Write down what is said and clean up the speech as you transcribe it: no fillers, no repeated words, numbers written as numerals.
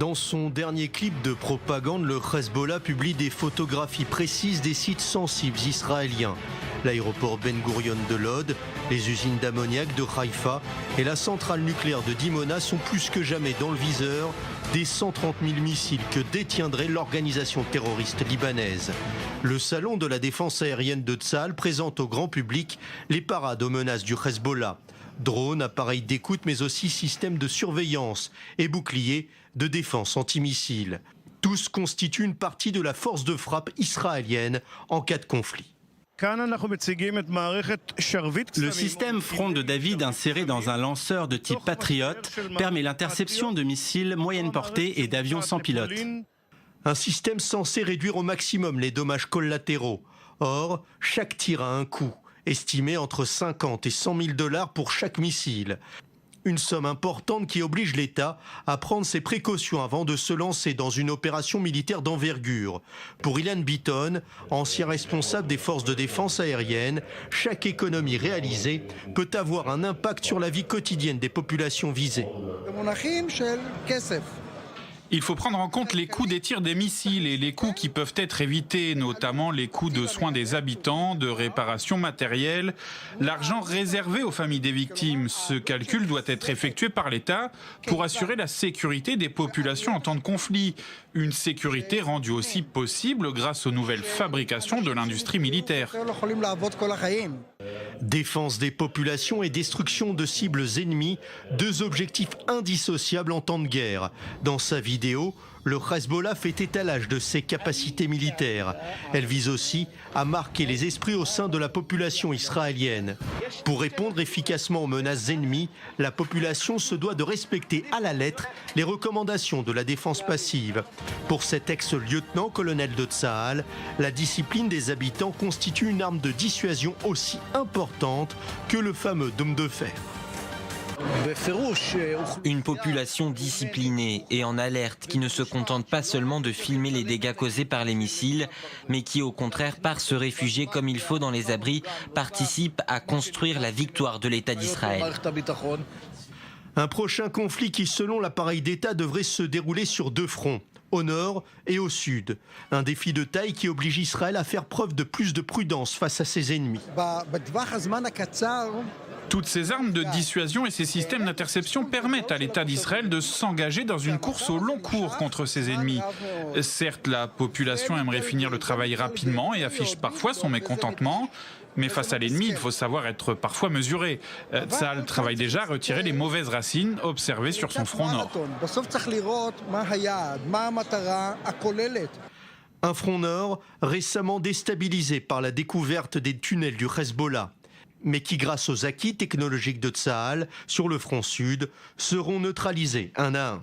Dans son dernier clip de propagande, le Hezbollah publie des photographies précises des sites sensibles israéliens. L'aéroport Ben Gurion de Lod, les usines d'ammoniac de Haïfa et la centrale nucléaire de Dimona sont plus que jamais dans le viseur des 130 000 missiles que détiendrait l'organisation terroriste libanaise. Le salon de la défense aérienne de Tsahal présente au grand public les parades aux menaces du Hezbollah. Drones, appareils d'écoute, mais aussi systèmes de surveillance et boucliers de défense antimissiles. Tous constituent une partie de la force de frappe israélienne en cas de conflit. Le système Front de David inséré dans un lanceur de type Patriot permet l'interception de missiles moyenne portée et d'avions sans pilote. Un système censé réduire au maximum les dommages collatéraux. Or, chaque tir a un coût, estimé entre 50 et 100 000 $ pour chaque missile. Une somme importante qui oblige l'État à prendre ses précautions avant de se lancer dans une opération militaire d'envergure. Pour Ilan Bitton, ancien responsable des forces de défense aérienne, chaque économie réalisée peut avoir un impact sur la vie quotidienne des populations visées. Il faut prendre en compte les coûts des tirs des missiles et les coûts qui peuvent être évités, notamment les coûts de soins des habitants, de réparation matérielle, l'argent réservé aux familles des victimes. Ce calcul doit être effectué par l'État pour assurer la sécurité des populations en temps de conflit. Une sécurité rendue aussi possible grâce aux nouvelles fabrications de l'industrie militaire. Défense des populations et destruction de cibles ennemies, deux objectifs indissociables en temps de guerre. Dans sa vidéo, le Hezbollah fait étalage de ses capacités militaires. Elle vise aussi à marquer les esprits au sein de la population israélienne. Pour répondre efficacement aux menaces ennemies, la population se doit de respecter à la lettre les recommandations de la défense passive. Pour cet ex-lieutenant-colonel de Tsahal, la discipline des habitants constitue une arme de dissuasion aussi importante que le fameux dôme de fer. Une population disciplinée et en alerte qui ne se contente pas seulement de filmer les dégâts causés par les missiles, mais qui au contraire, par se réfugier comme il faut dans les abris, participe à construire la victoire de l'État d'Israël. Un prochain conflit qui, selon l'appareil d'État, devrait se dérouler sur deux fronts, au nord et au sud. Un défi de taille qui oblige Israël à faire preuve de plus de prudence face à ses ennemis. Toutes ces armes de dissuasion et ces systèmes d'interception permettent à l'État d'Israël de s'engager dans une course au long cours contre ses ennemis. Certes, la population aimerait finir le travail rapidement et affiche parfois son mécontentement, mais face à l'ennemi, il faut savoir être parfois mesuré. Tsahal travaille déjà à retirer les mauvaises racines observées sur son front nord. Un front nord récemment déstabilisé par la découverte des tunnels du Hezbollah, mais qui, grâce aux acquis technologiques de Tsahal sur le front sud, seront neutralisés un à un.